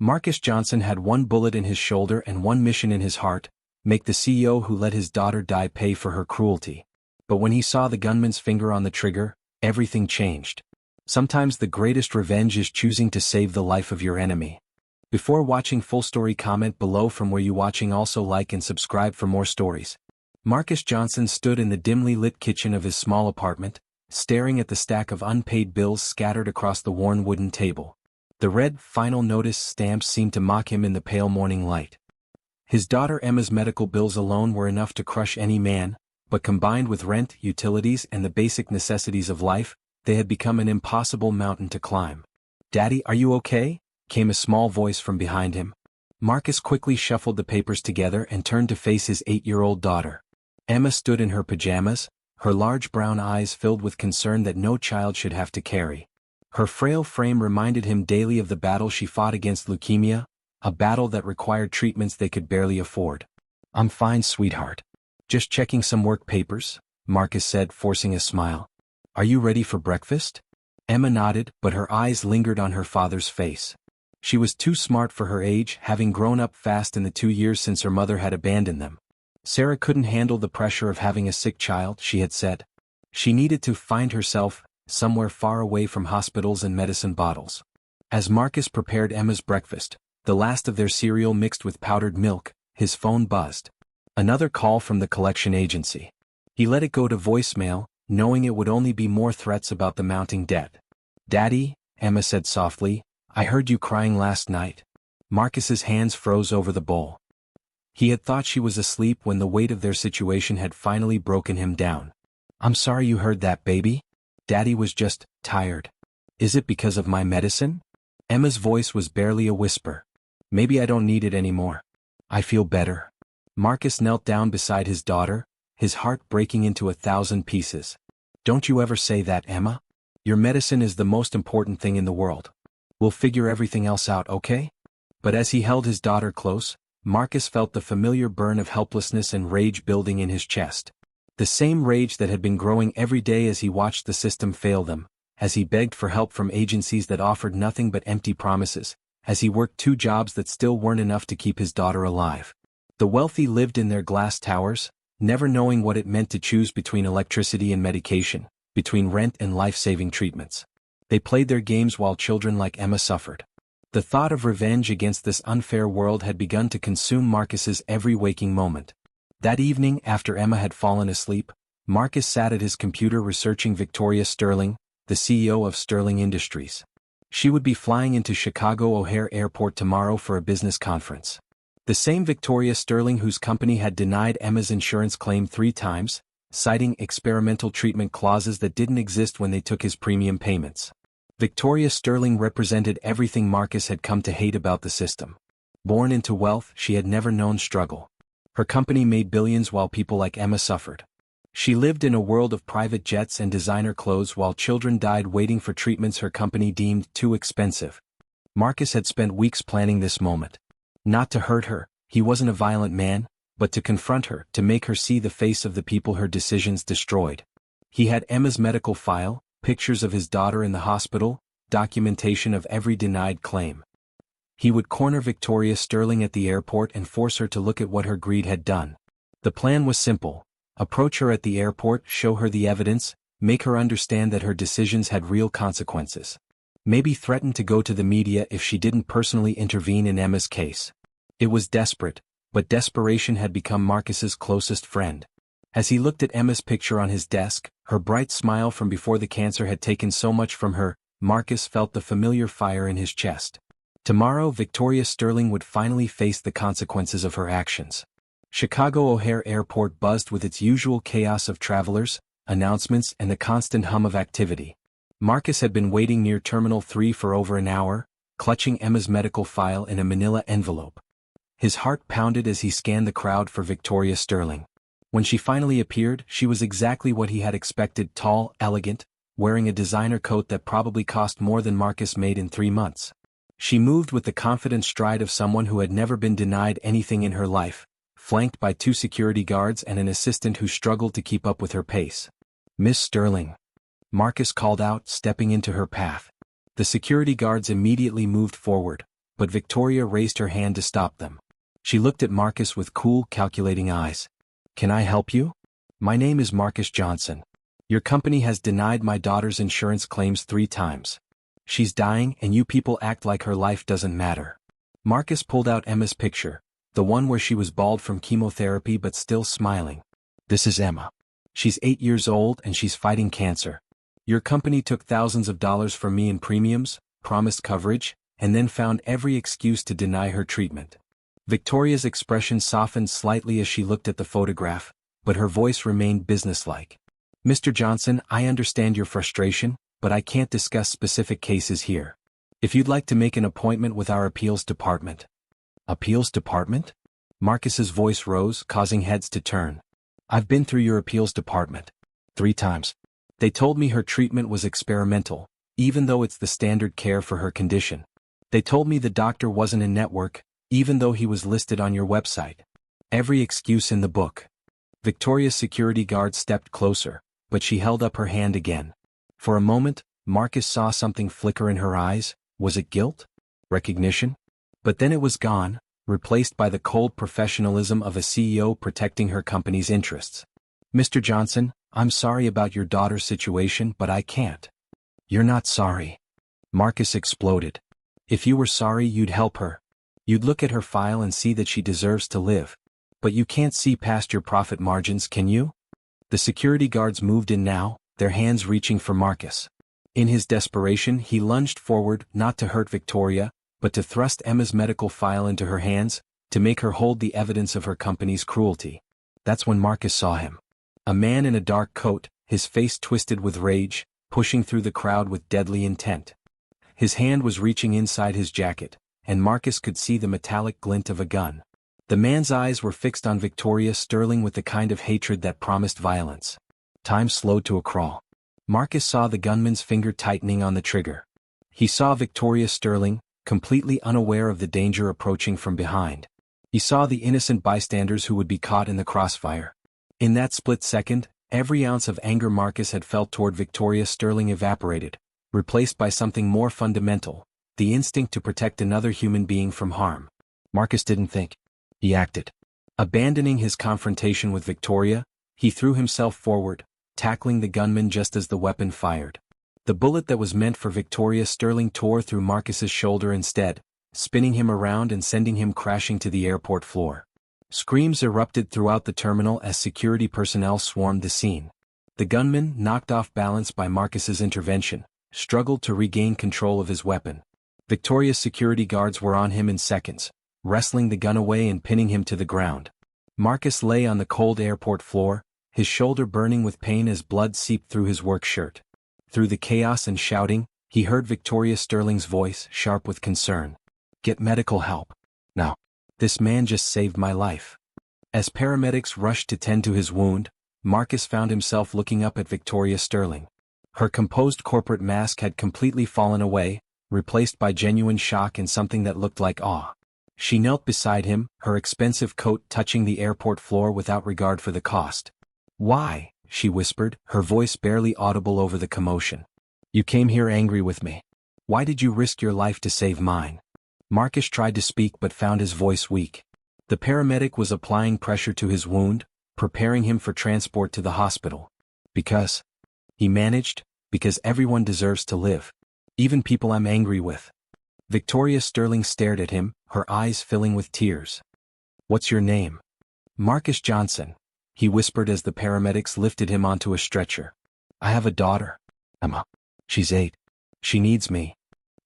Marcus Johnson had one bullet in his shoulder and one mission in his heart: make the CEO who let his daughter die pay for her cruelty. But when he saw the gunman's finger on the trigger, everything changed. Sometimes the greatest revenge is choosing to save the life of your enemy. Before watching full story, comment below from where you watching. Also like and subscribe for more stories. Marcus Johnson stood in the dimly lit kitchen of his small apartment, staring at the stack of unpaid bills scattered across the worn wooden table. The red "Final Notice" stamps seemed to mock him in the pale morning light. His daughter Emma's medical bills alone were enough to crush any man, but combined with rent, utilities, and the basic necessities of life, they had become an impossible mountain to climb. "Daddy, are you okay?" came a small voice from behind him. Marcus quickly shuffled the papers together and turned to face his 8-year-old daughter. Emma stood in her pajamas, her large brown eyes filled with concern that no child should have to carry. Her frail frame reminded him daily of the battle she fought against leukemia, a battle that required treatments they could barely afford. "I'm fine, sweetheart. Just checking some work papers," Marcus said, forcing a smile. "Are you ready for breakfast?" Emma nodded, but her eyes lingered on her father's face. She was too smart for her age, having grown up fast in the 2 years since her mother had abandoned them. Sarah couldn't handle the pressure of having a sick child, she had said. She needed to find herself somewhere far away from hospitals and medicine bottles. As Marcus prepared Emma's breakfast, the last of their cereal mixed with powdered milk, his phone buzzed. Another call from the collection agency. He let it go to voicemail, knowing it would only be more threats about the mounting debt. "Daddy," Emma said softly, "I heard you crying last night." Marcus's hands froze over the bowl. He had thought she was asleep when the weight of their situation had finally broken him down. "I'm sorry you heard that, baby. Daddy was just tired." "Is it because of my medicine?" Emma's voice was barely a whisper. "Maybe I don't need it anymore. I feel better." Marcus knelt down beside his daughter, his heart breaking into 1,000 pieces. "Don't you ever say that, Emma. Your medicine is the most important thing in the world. We'll figure everything else out, okay?" But as he held his daughter close, Marcus felt the familiar burn of helplessness and rage building in his chest. The same rage that had been growing every day as he watched the system fail them, as he begged for help from agencies that offered nothing but empty promises, as he worked 2 jobs that still weren't enough to keep his daughter alive. The wealthy lived in their glass towers, never knowing what it meant to choose between electricity and medication, between rent and life-saving treatments. They played their games while children like Emma suffered. The thought of revenge against this unfair world had begun to consume Marcus's every waking moment. That evening, after Emma had fallen asleep, Marcus sat at his computer researching Victoria Sterling, the CEO of Sterling Industries. She would be flying into Chicago O'Hare Airport tomorrow for a business conference. The same Victoria Sterling whose company had denied Emma's insurance claim 3 times, citing experimental treatment clauses that didn't exist when they took his premium payments. Victoria Sterling represented everything Marcus had come to hate about the system. Born into wealth, she had never known struggle. Her company made billions while people like Emma suffered. She lived in a world of private jets and designer clothes while children died waiting for treatments her company deemed too expensive. Marcus had spent weeks planning this moment. Not to hurt her, he wasn't a violent man, but to confront her, to make her see the face of the people her decisions destroyed. He had Emma's medical file, pictures of his daughter in the hospital, documentation of every denied claim. He would corner Victoria Sterling at the airport and force her to look at what her greed had done. The plan was simple: approach her at the airport, show her the evidence, make her understand that her decisions had real consequences. Maybe threaten to go to the media if she didn't personally intervene in Emma's case. It was desperate, but desperation had become Marcus's closest friend. As he looked at Emma's picture on his desk, her bright smile from before the cancer had taken so much from her, Marcus felt the familiar fire in his chest. Tomorrow Victoria Sterling would finally face the consequences of her actions. Chicago O'Hare Airport buzzed with its usual chaos of travelers, announcements, and the constant hum of activity. Marcus had been waiting near Terminal 3 for over an hour, clutching Emma's medical file in a manila envelope. His heart pounded as he scanned the crowd for Victoria Sterling. When she finally appeared, she was exactly what he had expected: tall, elegant, wearing a designer coat that probably cost more than Marcus made in 3 months. She moved with the confident stride of someone who had never been denied anything in her life, flanked by 2 security guards and an assistant who struggled to keep up with her pace. "Miss Sterling," Marcus called out, stepping into her path. The security guards immediately moved forward, but Victoria raised her hand to stop them. She looked at Marcus with cool, calculating eyes. "Can I help you? My name is Marcus Johnson. Your company has denied my daughter's insurance claims 3 times. She's dying and you people act like her life doesn't matter." Marcus pulled out Emma's picture, the one where she was bald from chemotherapy but still smiling. "This is Emma. She's 8 years old and she's fighting cancer. Your company took thousands of dollars from me in premiums, promised coverage, and then found every excuse to deny her treatment." Victoria's expression softened slightly as she looked at the photograph, but her voice remained businesslike. "Mr. Johnson, I understand your frustration, but I can't discuss specific cases here. If you'd like to make an appointment with our appeals department." "Appeals department?" Marcus's voice rose, causing heads to turn. "I've been through your appeals department 3 times. They told me her treatment was experimental, even though it's the standard care for her condition. They told me the doctor wasn't in network, even though he was listed on your website. Every excuse in the book." Victoria's security guard stepped closer, but she held up her hand again. For a moment, Marcus saw something flicker in her eyes. Was it guilt? Recognition? But then it was gone, replaced by the cold professionalism of a CEO protecting her company's interests. "Mr. Johnson, I'm sorry about your daughter's situation, but I can't." "You're not sorry." Marcus exploded. "If you were sorry, you'd help her. You'd look at her file and see that she deserves to live. But you can't see past your profit margins, can you?" The security guards moved in now, their hands reaching for Marcus. In his desperation, he lunged forward, not to hurt Victoria, but to thrust Emma's medical file into her hands, to make her hold the evidence of her company's cruelty. That's when Marcus saw him. A man in a dark coat, his face twisted with rage, pushing through the crowd with deadly intent. His hand was reaching inside his jacket, and Marcus could see the metallic glint of a gun. The man's eyes were fixed on Victoria Sterling with the kind of hatred that promised violence. Time slowed to a crawl. Marcus saw the gunman's finger tightening on the trigger. He saw Victoria Sterling, completely unaware of the danger approaching from behind. He saw the innocent bystanders who would be caught in the crossfire. In that split second, every ounce of anger Marcus had felt toward Victoria Sterling evaporated, replaced by something more fundamental, the instinct to protect another human being from harm. Marcus didn't think. He acted. Abandoning his confrontation with Victoria, he threw himself forward, tackling the gunman just as the weapon fired. The bullet that was meant for Victoria Sterling tore through Marcus's shoulder instead, spinning him around and sending him crashing to the airport floor. Screams erupted throughout the terminal as security personnel swarmed the scene. The gunman, knocked off balance by Marcus's intervention, struggled to regain control of his weapon. Victoria's security guards were on him in seconds, wrestling the gun away and pinning him to the ground. Marcus lay on the cold airport floor, his shoulder burning with pain as blood seeped through his work shirt. Through the chaos and shouting, he heard Victoria Sterling's voice, sharp with concern. "Get medical help. Now. This man just saved my life." As paramedics rushed to tend to his wound, Marcus found himself looking up at Victoria Sterling. Her composed corporate mask had completely fallen away, replaced by genuine shock and something that looked like awe. She knelt beside him, her expensive coat touching the airport floor without regard for the cost. "Why?" she whispered, her voice barely audible over the commotion. "You came here angry with me. Why did you risk your life to save mine?" Marcus tried to speak but found his voice weak. The paramedic was applying pressure to his wound, preparing him for transport to the hospital. "Because," he managed, "because everyone deserves to live. Even people I'm angry with." Victoria Sterling stared at him, her eyes filling with tears. "What's your name?" "Marcus Johnson," he whispered as the paramedics lifted him onto a stretcher. "I have a daughter, Emma. She's 8. She needs me."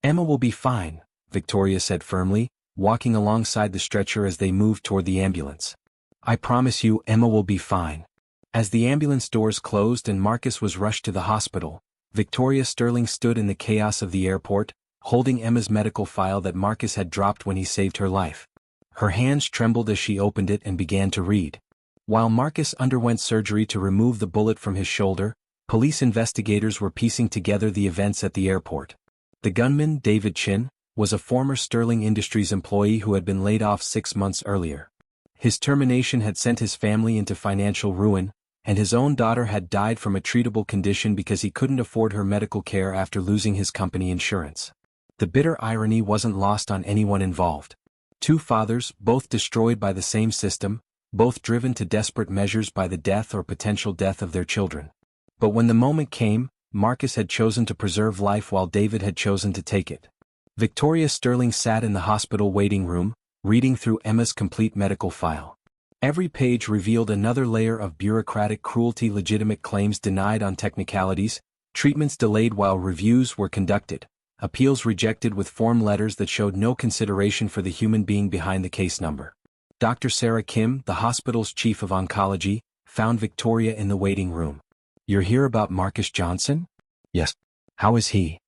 "Emma will be fine," Victoria said firmly, walking alongside the stretcher as they moved toward the ambulance. "I promise you Emma will be fine." As the ambulance doors closed and Marcus was rushed to the hospital, Victoria Sterling stood in the chaos of the airport, holding Emma's medical file that Marcus had dropped when he saved her life. Her hands trembled as she opened it and began to read. While Marcus underwent surgery to remove the bullet from his shoulder, police investigators were piecing together the events at the airport. The gunman, David Chin, was a former Sterling Industries employee who had been laid off 6 months earlier. His termination had sent his family into financial ruin, and his own daughter had died from a treatable condition because he couldn't afford her medical care after losing his company insurance. The bitter irony wasn't lost on anyone involved. Two fathers, both destroyed by the same system, both driven to desperate measures by the death or potential death of their children. But when the moment came, Marcus had chosen to preserve life while David had chosen to take it. Victoria Sterling sat in the hospital waiting room, reading through Emma's complete medical file. Every page revealed another layer of bureaucratic cruelty, legitimate claims denied on technicalities, treatments delayed while reviews were conducted, appeals rejected with form letters that showed no consideration for the human being behind the case number. Dr. Sarah Kim, the hospital's chief of oncology, found Victoria in the waiting room. "You're here about Marcus Johnson?" "Yes." "How is he?"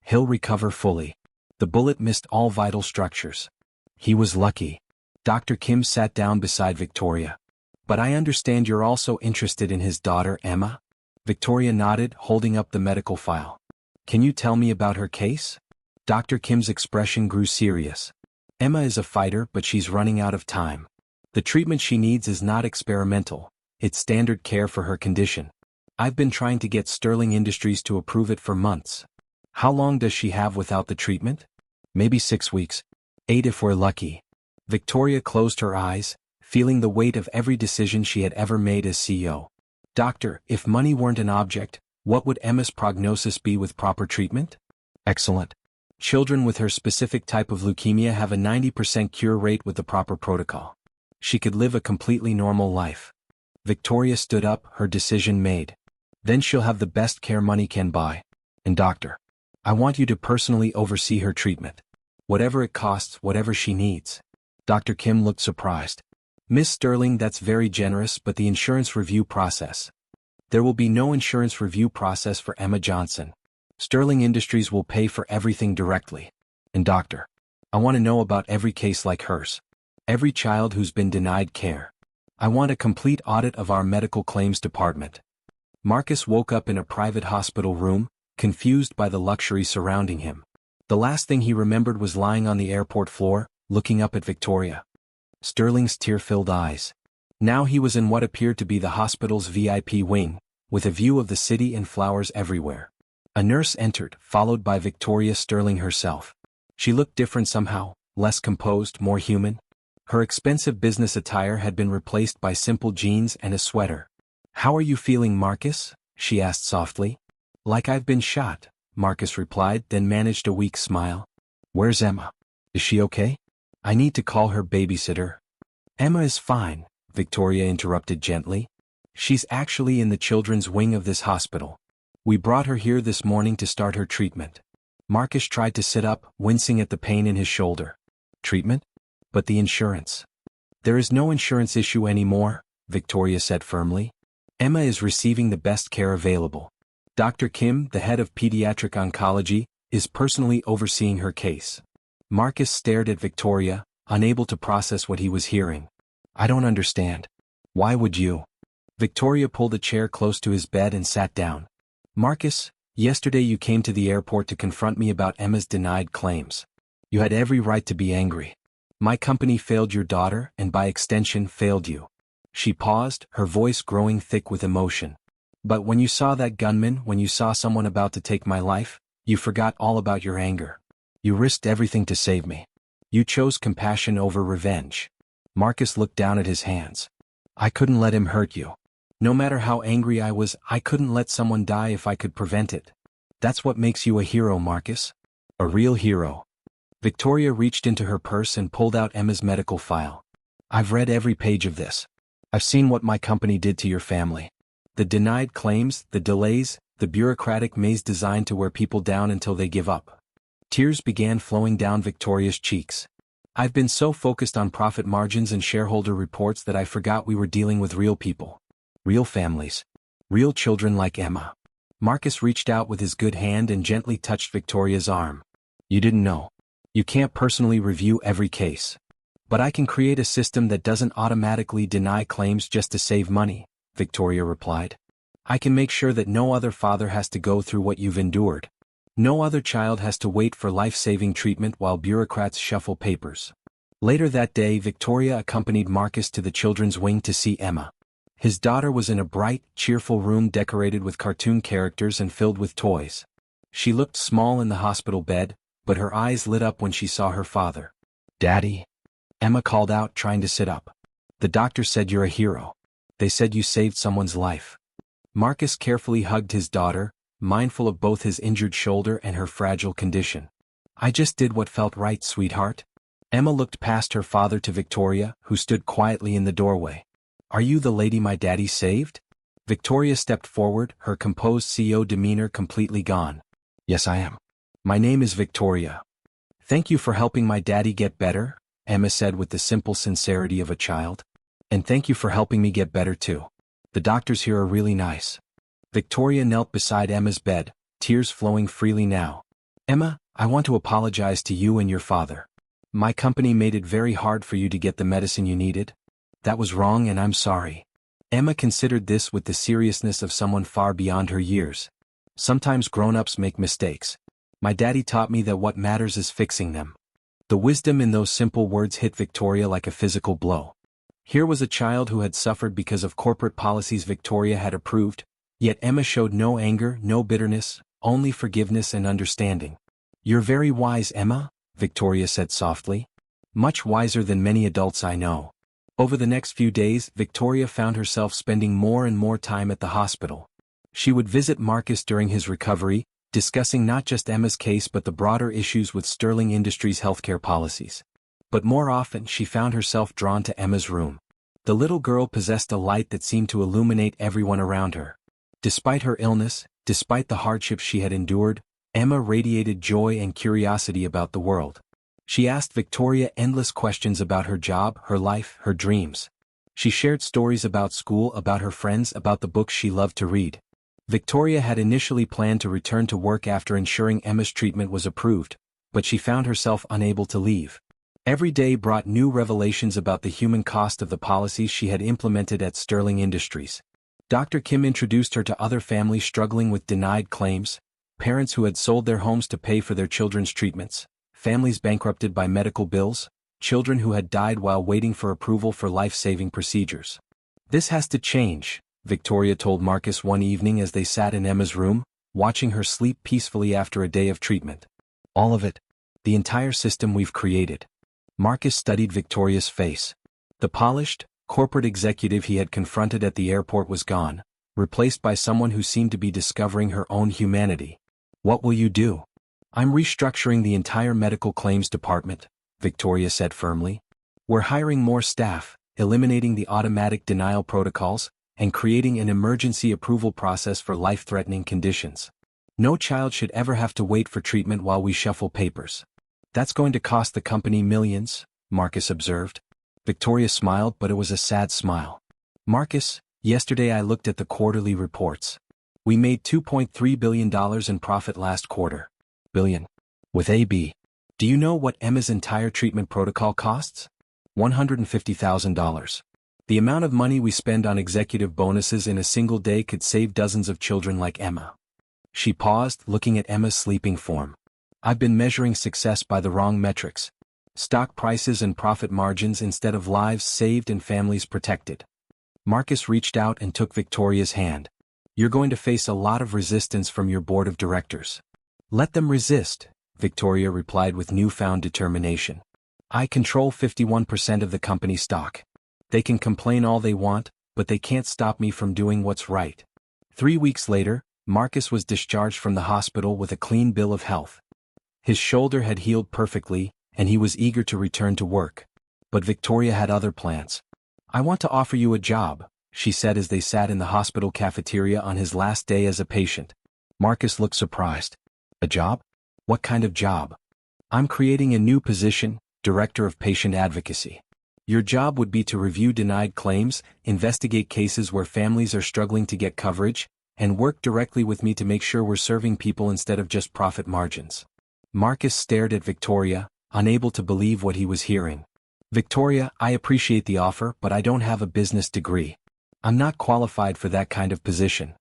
"He'll recover fully. The bullet missed all vital structures." "He was lucky." Dr. Kim sat down beside Victoria. "But I understand you're also interested in his daughter, Emma?" Victoria nodded, holding up the medical file. "Can you tell me about her case?" Dr. Kim's expression grew serious. "Emma is a fighter, but she's running out of time. The treatment she needs is not experimental, it's standard care for her condition. I've been trying to get Sterling Industries to approve it for months." "How long does she have without the treatment?" "Maybe 6 weeks. 8 if we're lucky." Victoria closed her eyes, feeling the weight of every decision she had ever made as CEO. "Doctor, if money weren't an object, what would Emma's prognosis be with proper treatment?" "Excellent. Children with her specific type of leukemia have a 90% cure rate with the proper protocol. She could live a completely normal life." Victoria stood up, her decision made. "Then she'll have the best care money can buy. And doctor, I want you to personally oversee her treatment. Whatever it costs, whatever she needs." Dr. Kim looked surprised. "Miss Sterling, that's very generous, but the insurance review process." "There will be no insurance review process for Emma Johnson. Sterling Industries will pay for everything directly. And doctor, I want to know about every case like hers. Every child who's been denied care. I want a complete audit of our medical claims department." Marcus woke up in a private hospital room, confused by the luxury surrounding him. The last thing he remembered was lying on the airport floor, looking up at Victoria. Sterling's tear-filled eyes. Now he was in what appeared to be the hospital's VIP wing, with a view of the city and flowers everywhere. A nurse entered, followed by Victoria Sterling herself. She looked different somehow, less composed, more human. Her expensive business attire had been replaced by simple jeans and a sweater. "How are you feeling, Marcus?" she asked softly. "Like I've been shot," Marcus replied, then managed a weak smile. "Where's Emma? Is she okay? I need to call her babysitter." "Emma is fine," Victoria interrupted gently. "She's actually in the children's wing of this hospital. We brought her here this morning to start her treatment." Marcus tried to sit up, wincing at the pain in his shoulder. "Treatment? But the insurance." "There is no insurance issue anymore," Victoria said firmly. "Emma is receiving the best care available. Dr. Kim, the head of pediatric oncology, is personally overseeing her case." Marcus stared at Victoria, unable to process what he was hearing. "I don't understand. Why would you?" Victoria pulled a chair close to his bed and sat down. "Marcus, yesterday you came to the airport to confront me about Emma's denied claims. You had every right to be angry. My company failed your daughter and by extension failed you." She paused, her voice growing thick with emotion. "But when you saw that gunman, when you saw someone about to take my life, you forgot all about your anger. You risked everything to save me. You chose compassion over revenge." Marcus looked down at his hands. "I couldn't let him hurt you. No matter how angry I was, I couldn't let someone die if I could prevent it. That's what makes you a hero, Marcus. A real hero." Victoria reached into her purse and pulled out Emma's medical file. "I've read every page of this. I've seen what my company did to your family. The denied claims, the delays, the bureaucratic maze designed to wear people down until they give up." Tears began flowing down Victoria's cheeks. "I've been so focused on profit margins and shareholder reports that I forgot we were dealing with real people. Real families. Real children like Emma." Marcus reached out with his good hand and gently touched Victoria's arm. "You didn't know. You can't personally review every case. But I can create a system that doesn't automatically deny claims just to save money," Victoria replied. "I can make sure that no other father has to go through what you've endured. No other child has to wait for life-saving treatment while bureaucrats shuffle papers." Later that day, Victoria accompanied Marcus to the children's wing to see Emma. His daughter was in a bright, cheerful room decorated with cartoon characters and filled with toys. She looked small in the hospital bed, but her eyes lit up when she saw her father. "Daddy?" Emma called out, trying to sit up. "The doctor said you're a hero. They said you saved someone's life." Marcus carefully hugged his daughter, mindful of both his injured shoulder and her fragile condition. "I just did what felt right, sweetheart." Emma looked past her father to Victoria, who stood quietly in the doorway. "Are you the lady my daddy saved?" Victoria stepped forward, her composed CEO demeanor completely gone. "Yes, I am. My name is Victoria. Thank you for helping my daddy get better," Emma said with the simple sincerity of a child. "And thank you for helping me get better too. The doctors here are really nice." Victoria knelt beside Emma's bed, tears flowing freely now. "Emma, I want to apologize to you and your father. My company made it very hard for you to get the medicine you needed. That was wrong and I'm sorry." Emma considered this with the seriousness of someone far beyond her years. "Sometimes grown-ups make mistakes. My daddy taught me that what matters is fixing them." The wisdom in those simple words hit Victoria like a physical blow. Here was a child who had suffered because of corporate policies Victoria had approved, yet Emma showed no anger, no bitterness, only forgiveness and understanding. "You're very wise, Emma," Victoria said softly. "Much wiser than many adults I know." Over the next few days, Victoria found herself spending more and more time at the hospital. She would visit Marcus during his recovery, discussing not just Emma's case but the broader issues with Sterling Industries' healthcare policies. But more often she found herself drawn to Emma's room. The little girl possessed a light that seemed to illuminate everyone around her. Despite her illness, despite the hardships she had endured, Emma radiated joy and curiosity about the world. She asked Victoria endless questions about her job, her life, her dreams. She shared stories about school, about her friends, about the books she loved to read. Victoria had initially planned to return to work after ensuring Emma's treatment was approved, but she found herself unable to leave. Every day brought new revelations about the human cost of the policies she had implemented at Sterling Industries. Dr. Kim introduced her to other families struggling with denied claims, parents who had sold their homes to pay for their children's treatments, families bankrupted by medical bills, children who had died while waiting for approval for life-saving procedures. "This has to change," Victoria told Marcus one evening as they sat in Emma's room, watching her sleep peacefully after a day of treatment. "All of it. The entire system we've created." Marcus studied Victoria's face. The polished, corporate executive he had confronted at the airport was gone, replaced by someone who seemed to be discovering her own humanity. "What will you do?" "I'm restructuring the entire medical claims department," Victoria said firmly. "We're hiring more staff, eliminating the automatic denial protocols, and creating an emergency approval process for life-threatening conditions. No child should ever have to wait for treatment while we shuffle papers." "That's going to cost the company millions," Marcus observed. Victoria smiled, but it was a sad smile. "Marcus, yesterday I looked at the quarterly reports. We made $2.3 billion in profit last quarter. Billion. With AB. Do you know what Emma's entire treatment protocol costs? $150,000. The amount of money we spend on executive bonuses in a single day could save dozens of children like Emma." She paused, looking at Emma's sleeping form. "I've been measuring success by the wrong metrics. Stock prices and profit margins instead of lives saved and families protected." Marcus reached out and took Victoria's hand. "You're going to face a lot of resistance from your board of directors." "Let them resist," Victoria replied with newfound determination. "I control 51% of the company stock. They can complain all they want, but they can't stop me from doing what's right." 3 weeks later, Marcus was discharged from the hospital with a clean bill of health. His shoulder had healed perfectly, and he was eager to return to work. But Victoria had other plans. "I want to offer you a job," she said as they sat in the hospital cafeteria on his last day as a patient. Marcus looked surprised. "A job? What kind of job?" "I'm creating a new position, Director of Patient Advocacy. Your job would be to review denied claims, investigate cases where families are struggling to get coverage, and work directly with me to make sure we're serving people instead of just profit margins." Marcus stared at Victoria, unable to believe what he was hearing. "Victoria, I appreciate the offer, but I don't have a business degree. I'm not qualified for that kind of position."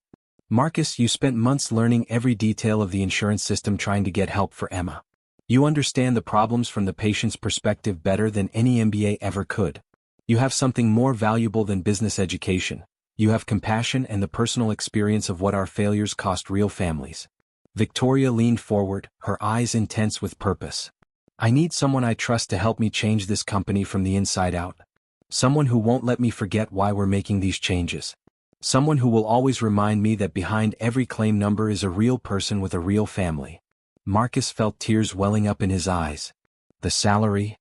"Marcus, you spent months learning every detail of the insurance system trying to get help for Emma. You understand the problems from the patient's perspective better than any MBA ever could. You have something more valuable than business education. You have compassion and the personal experience of what our failures cost real families. Victoria leaned forward, her eyes intense with purpose. I need someone I trust to help me change this company from the inside out. Someone who won't let me forget why we're making these changes. Someone who will always remind me that behind every claim number is a real person with a real family. Marcus felt tears welling up in his eyes. The salary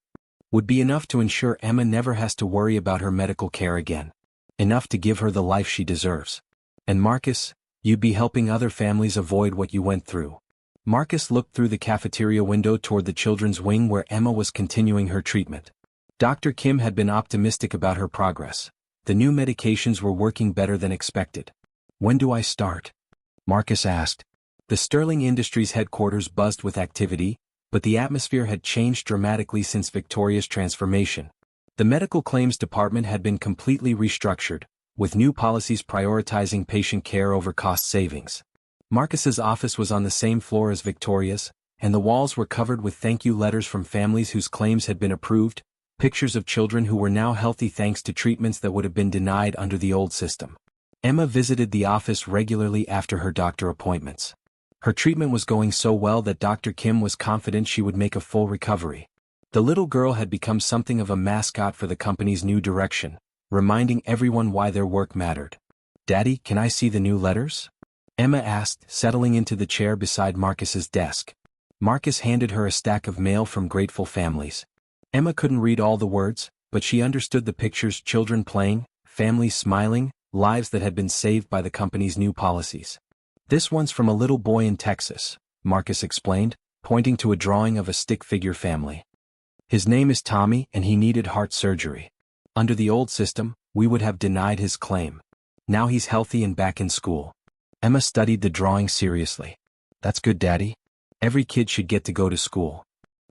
would be enough to ensure Emma never has to worry about her medical care again. Enough to give her the life she deserves. And Marcus, you'd be helping other families avoid what you went through. Marcus looked through the cafeteria window toward the children's wing where Emma was continuing her treatment. Dr. Kim had been optimistic about her progress. The new medications were working better than expected. When do I start? Marcus asked. The Sterling Industries headquarters buzzed with activity, but the atmosphere had changed dramatically since Victoria's transformation. The medical claims department had been completely restructured, with new policies prioritizing patient care over cost savings. Marcus's office was on the same floor as Victoria's, and the walls were covered with thank you letters from families whose claims had been approved, pictures of children who were now healthy thanks to treatments that would have been denied under the old system. Emma visited the office regularly after her doctor appointments. Her treatment was going so well that Dr. Kim was confident she would make a full recovery. The little girl had become something of a mascot for the company's new direction, reminding everyone why their work mattered. Daddy, can I see the new letters? Emma asked, settling into the chair beside Marcus's desk. Marcus handed her a stack of mail from grateful families. Emma couldn't read all the words, but she understood the pictures: children playing, families smiling, lives that had been saved by the company's new policies. This one's from a little boy in Texas, Marcus explained, pointing to a drawing of a stick figure family. His name is Tommy and he needed heart surgery. Under the old system, we would have denied his claim. Now he's healthy and back in school. Emma studied the drawing seriously. That's good, Daddy. Every kid should get to go to school.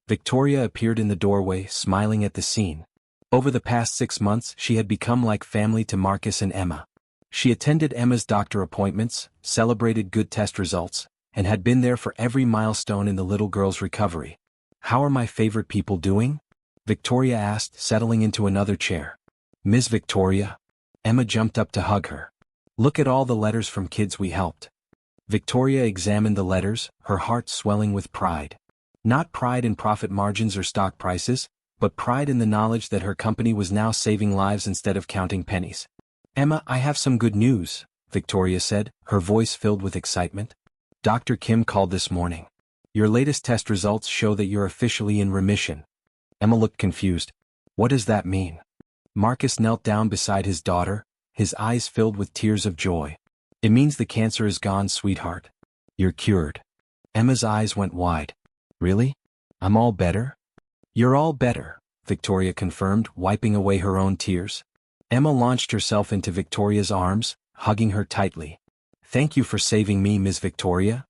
Victoria appeared in the doorway, smiling at the scene. Over the past 6 months, she had become like family to Marcus and Emma. She attended Emma's doctor appointments, celebrated good test results, and had been there for every milestone in the little girl's recovery. How are my favorite people doing? Victoria asked, settling into another chair. Ms. Victoria? Emma jumped up to hug her. Look at all the letters from kids we helped. Victoria examined the letters, her heart swelling with pride. Not pride in profit margins or stock prices, but pride in the knowledge that her company was now saving lives instead of counting pennies. Emma, I have some good news, Victoria said, her voice filled with excitement. Dr. Kim called this morning. Your latest test results show that you're officially in remission. Emma looked confused. What does that mean? Marcus knelt down beside his daughter, his eyes filled with tears of joy. It means the cancer is gone, sweetheart. You're cured. Emma's eyes went wide. Really? I'm all better? You're all better, Victoria confirmed, wiping away her own tears. Emma launched herself into Victoria's arms, hugging her tightly. Thank you for saving me, Ms. Victoria.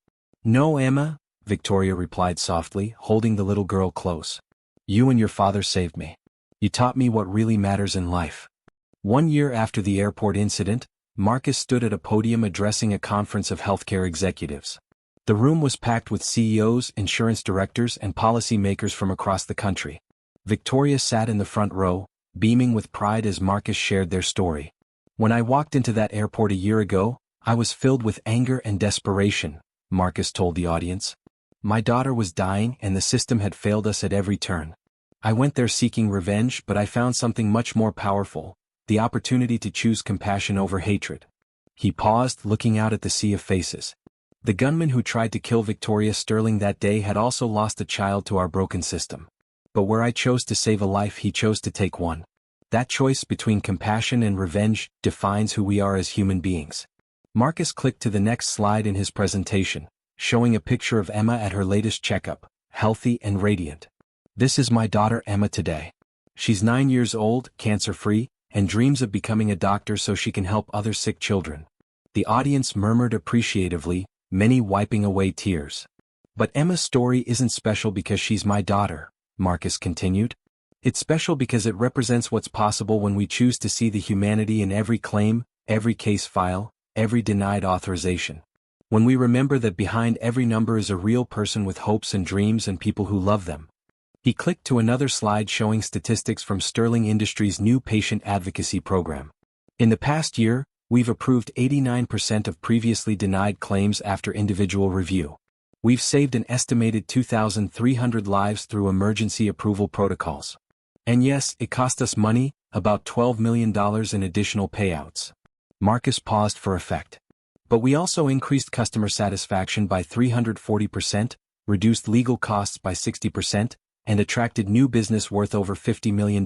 No, Emma, Victoria replied softly, holding the little girl close. You and your father saved me. You taught me what really matters in life. 1 year after the airport incident, Marcus stood at a podium addressing a conference of healthcare executives. The room was packed with CEOs, insurance directors, and policymakers from across the country. Victoria sat in the front row, beaming with pride as Marcus shared their story. When I walked into that airport a year ago, I was filled with anger and desperation, Marcus told the audience. My daughter was dying and the system had failed us at every turn. I went there seeking revenge, but I found something much more powerful, the opportunity to choose compassion over hatred. He paused, looking out at the sea of faces. The gunman who tried to kill Victoria Sterling that day had also lost a child to our broken system. But where I chose to save a life, he chose to take one. That choice between compassion and revenge defines who we are as human beings. Marcus clicked to the next slide in his presentation, showing a picture of Emma at her latest checkup, healthy and radiant. This is my daughter Emma today. She's 9 years old, cancer-free, and dreams of becoming a doctor so she can help other sick children. The audience murmured appreciatively, many wiping away tears. But Emma's story isn't special because she's my daughter, Marcus continued. It's special because it represents what's possible when we choose to see the humanity in every claim, every case file, every denied authorization. When we remember that behind every number is a real person with hopes and dreams and people who love them. He clicked to another slide showing statistics from Sterling Industries' new patient advocacy program. In the past year, we've approved 89% of previously denied claims after individual review. We've saved an estimated 2,300 lives through emergency approval protocols. And yes, it cost us money, about $12 million in additional payouts. Marcus paused for effect. But we also increased customer satisfaction by 340%, reduced legal costs by 60%, and attracted new business worth over $50 million.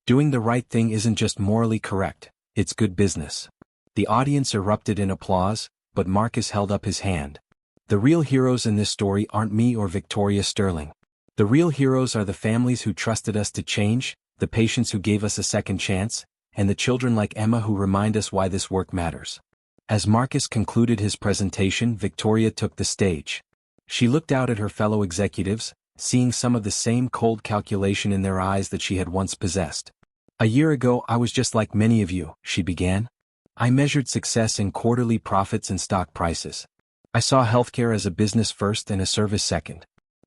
Doing the right thing isn't just morally correct, it's good business. The audience erupted in applause, but Marcus held up his hand. The real heroes in this story aren't me or Victoria Sterling. The real heroes are the families who trusted us to change, the patients who gave us a second chance, and the children like Emma who remind us why this work matters. As Marcus concluded his presentation, Victoria took the stage. She looked out at her fellow executives, seeing some of the same cold calculation in their eyes that she had once possessed. "A year ago I was just like many of you," she began. "I measured success in quarterly profits and stock prices. I saw healthcare as a business first and a service second.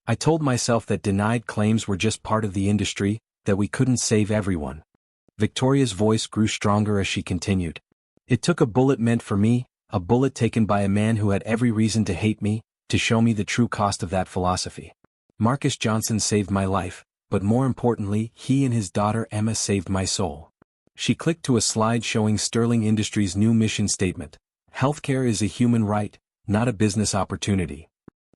I told myself that denied claims were just part of the industry, that we couldn't save everyone." Victoria's voice grew stronger as she continued. "It took a bullet meant for me, a bullet taken by a man who had every reason to hate me, to show me the true cost of that philosophy. Marcus Johnson saved my life, but more importantly, he and his daughter Emma saved my soul." She clicked to a slide showing Sterling Industries' new mission statement: "Healthcare is a human right, not a business opportunity."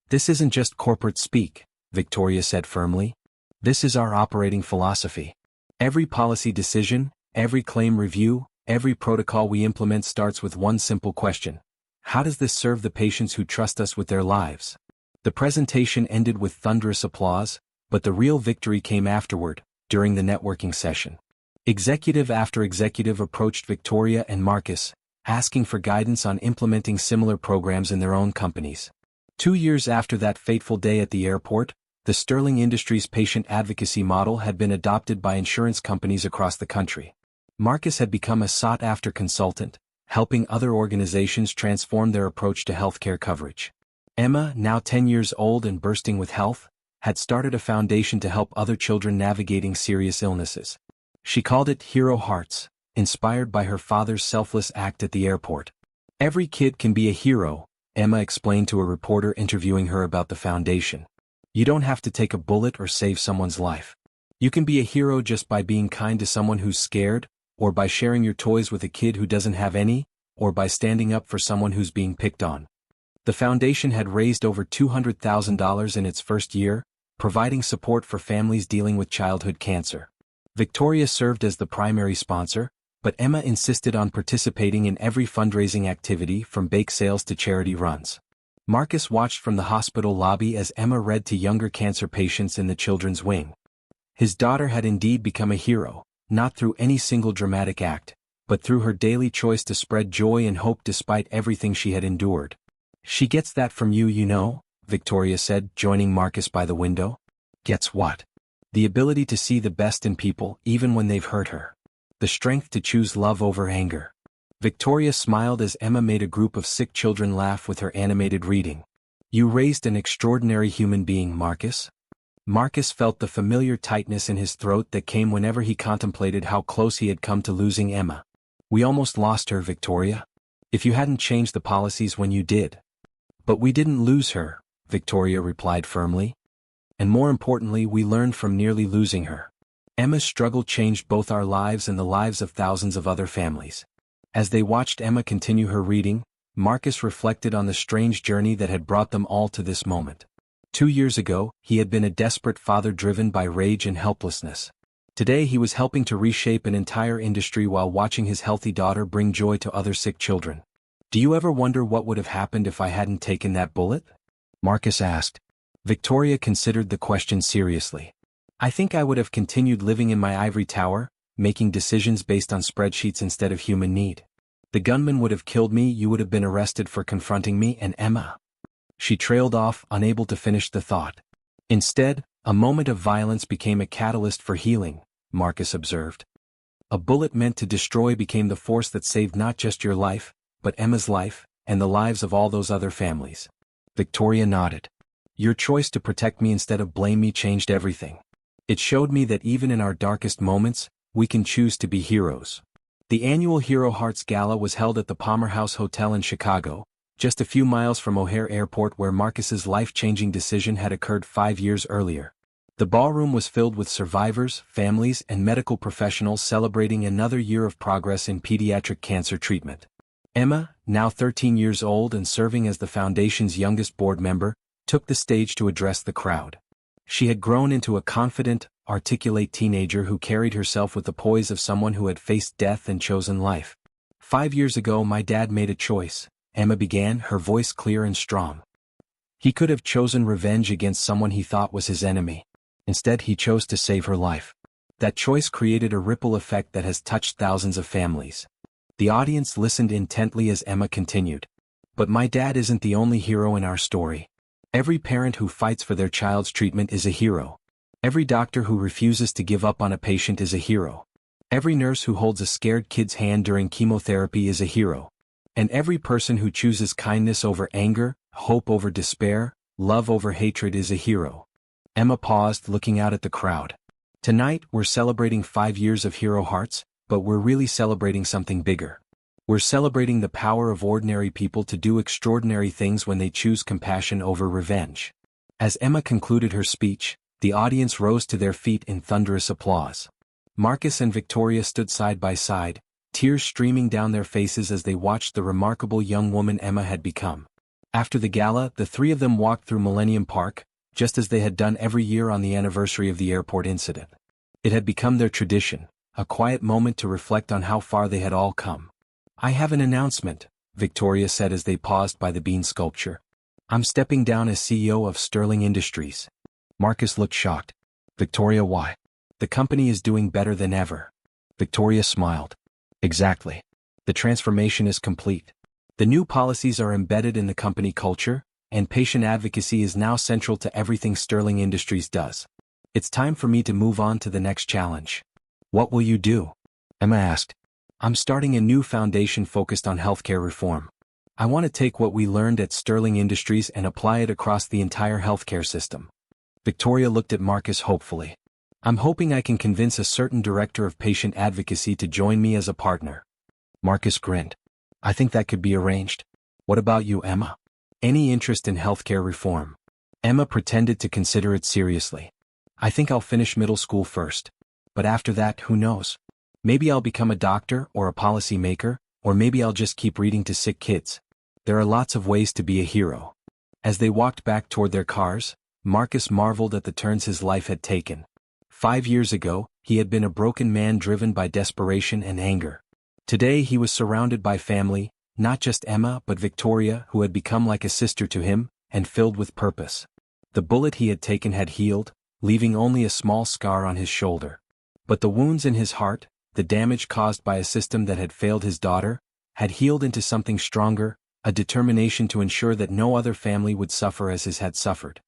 "This isn't just corporate speak," Victoria said firmly. "This is our operating philosophy. Every policy decision, every claim review, every protocol we implement starts with one simple question: how does this serve the patients who trust us with their lives?" The presentation ended with thunderous applause, but the real victory came afterward, during the networking session. Executive after executive approached Victoria and Marcus, asking for guidance on implementing similar programs in their own companies. 2 years after that fateful day at the airport, the Sterling Industries patient advocacy model had been adopted by insurance companies across the country. Marcus had become a sought-after consultant, helping other organizations transform their approach to healthcare coverage. Emma, now 10 years old and bursting with health, had started a foundation to help other children navigating serious illnesses. She called it Hero Hearts, inspired by her father's selfless act at the airport. "Every kid can be a hero," Emma explained to a reporter interviewing her about the foundation. "You don't have to take a bullet or save someone's life. You can be a hero just by being kind to someone who's scared, or by sharing your toys with a kid who doesn't have any, or by standing up for someone who's being picked on." The foundation had raised over $200,000 in its first year, providing support for families dealing with childhood cancer. Victoria served as the primary sponsor, but Emma insisted on participating in every fundraising activity from bake sales to charity runs. Marcus watched from the hospital lobby as Emma read to younger cancer patients in the children's wing. His daughter had indeed become a hero, not through any single dramatic act, but through her daily choice to spread joy and hope despite everything she had endured. "She gets that from you, you know," Victoria said, joining Marcus by the window. "Gets what?" "The ability to see the best in people, even when they've hurt her. The strength to choose love over anger." Victoria smiled as Emma made a group of sick children laugh with her animated reading. "You raised an extraordinary human being, Marcus." Marcus felt the familiar tightness in his throat that came whenever he contemplated how close he had come to losing Emma. "We almost lost her, Victoria. If you hadn't changed the policies when you did." "But we didn't lose her," Victoria replied firmly. "And more importantly, we learned from nearly losing her. Emma's struggle changed both our lives and the lives of thousands of other families." As they watched Emma continue her reading, Marcus reflected on the strange journey that had brought them all to this moment. 2 years ago, he had been a desperate father driven by rage and helplessness. Today he was helping to reshape an entire industry while watching his healthy daughter bring joy to other sick children. "Do you ever wonder what would have happened if I hadn't taken that bullet?" Marcus asked. Victoria considered the question seriously. "I think I would have continued living in my ivory tower, making decisions based on spreadsheets instead of human need. The gunman would have killed me, you would have been arrested for confronting me, and Emma." She trailed off, unable to finish the thought. "Instead, a moment of violence became a catalyst for healing," Marcus observed. "A bullet meant to destroy became the force that saved not just your life, but Emma's life, and the lives of all those other families." Victoria nodded. "Your choice to protect me instead of blame me changed everything. It showed me that even in our darkest moments, we can choose to be heroes." The annual Hero Hearts Gala was held at the Palmer House Hotel in Chicago, just a few miles from O'Hare Airport where Marcus's life-changing decision had occurred 5 years earlier. The ballroom was filled with survivors, families, and medical professionals celebrating another year of progress in pediatric cancer treatment. Emma, now 13 years old and serving as the foundation's youngest board member, took the stage to address the crowd. She had grown into a confident, articulate teenager who carried herself with the poise of someone who had faced death and chosen life. 5 years ago my dad made a choice, Emma began, her voice clear and strong. He could have chosen revenge against someone he thought was his enemy. Instead he chose to save her life. That choice created a ripple effect that has touched thousands of families. The audience listened intently as Emma continued. But my dad isn't the only hero in our story. Every parent who fights for their child's treatment is a hero. Every doctor who refuses to give up on a patient is a hero. Every nurse who holds a scared kid's hand during chemotherapy is a hero. And every person who chooses kindness over anger, hope over despair, love over hatred is a hero. Emma paused, looking out at the crowd. Tonight, we're celebrating 5 years of hero hearts, but we're really celebrating something bigger. We're celebrating the power of ordinary people to do extraordinary things when they choose compassion over revenge. As Emma concluded her speech, the audience rose to their feet in thunderous applause. Marcus and Victoria stood side by side, tears streaming down their faces as they watched the remarkable young woman Emma had become. After the gala, the three of them walked through Millennium Park, just as they had done every year on the anniversary of the airport incident. It had become their tradition, a quiet moment to reflect on how far they had all come. "I have an announcement," Victoria said as they paused by the bean sculpture. "I'm stepping down as CEO of Sterling Industries." Marcus looked shocked. "Victoria, why?" "The company is doing better than ever." Victoria smiled. "Exactly. The transformation is complete. The new policies are embedded in the company culture, and patient advocacy is now central to everything Sterling Industries does. It's time for me to move on to the next challenge." "What will you do?" Emma asked. "I'm starting a new foundation focused on healthcare reform. I want to take what we learned at Sterling Industries and apply it across the entire healthcare system." Victoria looked at Marcus hopefully. "I'm hoping I can convince a certain director of patient advocacy to join me as a partner." Marcus grinned. "I think that could be arranged. What about you, Emma? Any interest in healthcare reform?" Emma pretended to consider it seriously. "I think I'll finish middle school first. But after that, who knows? Maybe I'll become a doctor or a policy maker, or maybe I'll just keep reading to sick kids. There are lots of ways to be a hero." As they walked back toward their cars, Marcus marveled at the turns his life had taken. 5 years ago, he had been a broken man driven by desperation and anger. Today he was surrounded by family, not just Emma but Victoria, who had become like a sister to him, and filled with purpose. The bullet he had taken had healed, leaving only a small scar on his shoulder. But the wounds in his heart, the damage caused by a system that had failed his daughter, had healed into something stronger, a determination to ensure that no other family would suffer as his had suffered.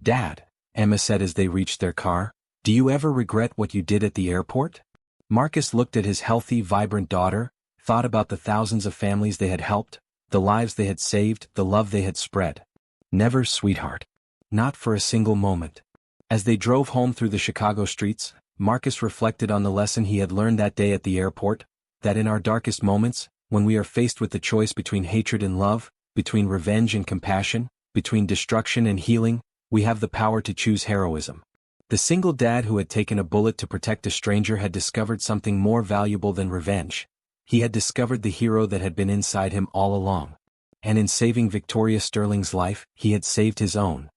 "Dad," Emma said as they reached their car, "do you ever regret what you did at the airport?" Marcus looked at his healthy, vibrant daughter, thought about the thousands of families they had helped, the lives they had saved, the love they had spread. "Never, sweetheart. Not for a single moment." As they drove home through the Chicago streets, Marcus reflected on the lesson he had learned that day at the airport, that in our darkest moments, when we are faced with the choice between hatred and love, between revenge and compassion, between destruction and healing, we have the power to choose heroism. The single dad who had taken a bullet to protect a stranger had discovered something more valuable than revenge. He had discovered the hero that had been inside him all along. And in saving Victoria Sterling's life, he had saved his own.